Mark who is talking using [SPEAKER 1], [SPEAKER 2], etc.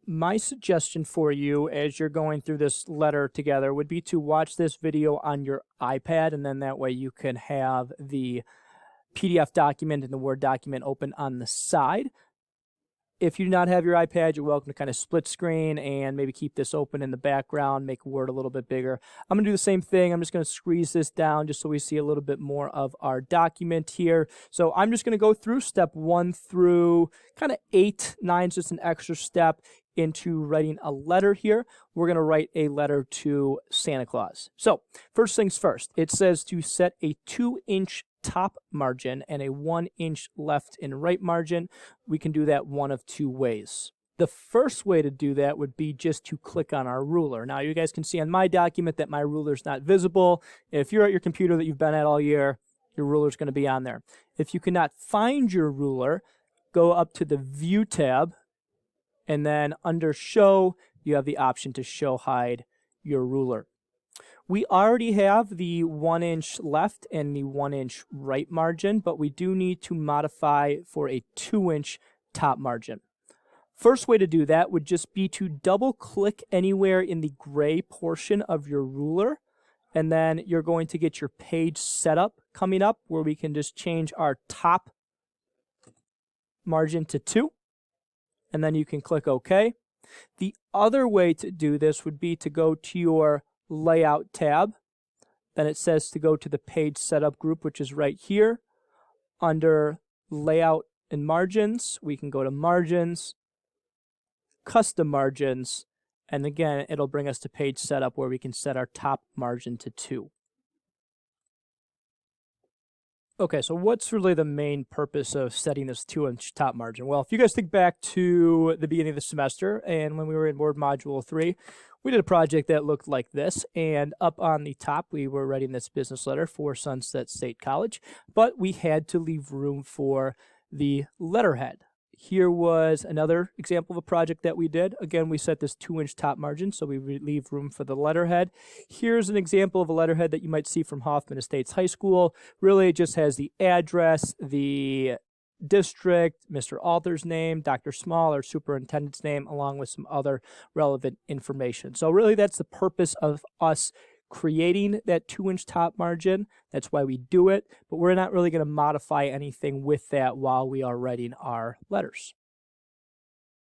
[SPEAKER 1] My suggestion for you as you're going through this letter together would be to watch this video on your iPad, and then that way you can have the PDF document and the Word document open on the side. If you do not have your iPad, you're welcome to kind of split screen and maybe keep this open in the background, make Word a little bit bigger. I'm going to do the same thing. I'm just going to squeeze this down just so we see a little bit more of our document here. So I'm just going to go through step 1 through kind of 8. 9's just an extra step into writing a letter here. We're going to write a letter to Santa Claus. So first things first, it says to set a 2-inch top margin and a 1-inch left and right margin. We can do that one of two ways. The first way to do that would be just to click on our ruler. Now you guys can see on my document that my ruler is not visible. If you're at your computer that you've been at all year, your ruler is going to be on there. If you cannot find your ruler, go up to the View tab, and then under Show, you have the option to show hide your ruler. We already have the 1-inch left and the 1-inch right margin, but we do need to modify for a 2-inch top margin. First way to do that would just be to double click anywhere in the gray portion of your ruler, and then you're going to get your page setup coming up where we can just change our top margin to 2, and then you can click OK. The other way to do this would be to go to your Layout tab. Then it says to go to the Page Setup group, which is right here. Under Layout and Margins, we can go to Margins, Custom Margins, and again, it'll bring us to Page Setup where we can set our top margin to 2. Okay, so what's really the main purpose of setting this 2-inch top margin? Well, if you guys think back to the beginning of the semester and when we were in Word Module 3, we did a project that looked like this, and up on the top we were writing this business letter for Sunset State College, but we had to leave room for the letterhead. Here was another example of a project that we did. Again, we set this 2-inch top margin, so we leave room for the letterhead. Here's an example of a letterhead that you might see from Hoffman Estates High School. Really, it just has the address, the district, Mr. Author's name, Dr. Small, our superintendent's name, along with some other relevant information. So really, that's the purpose of us creating that 2-inch top margin. That's why we do it, but we're not really going to modify anything with that while we are writing our letters.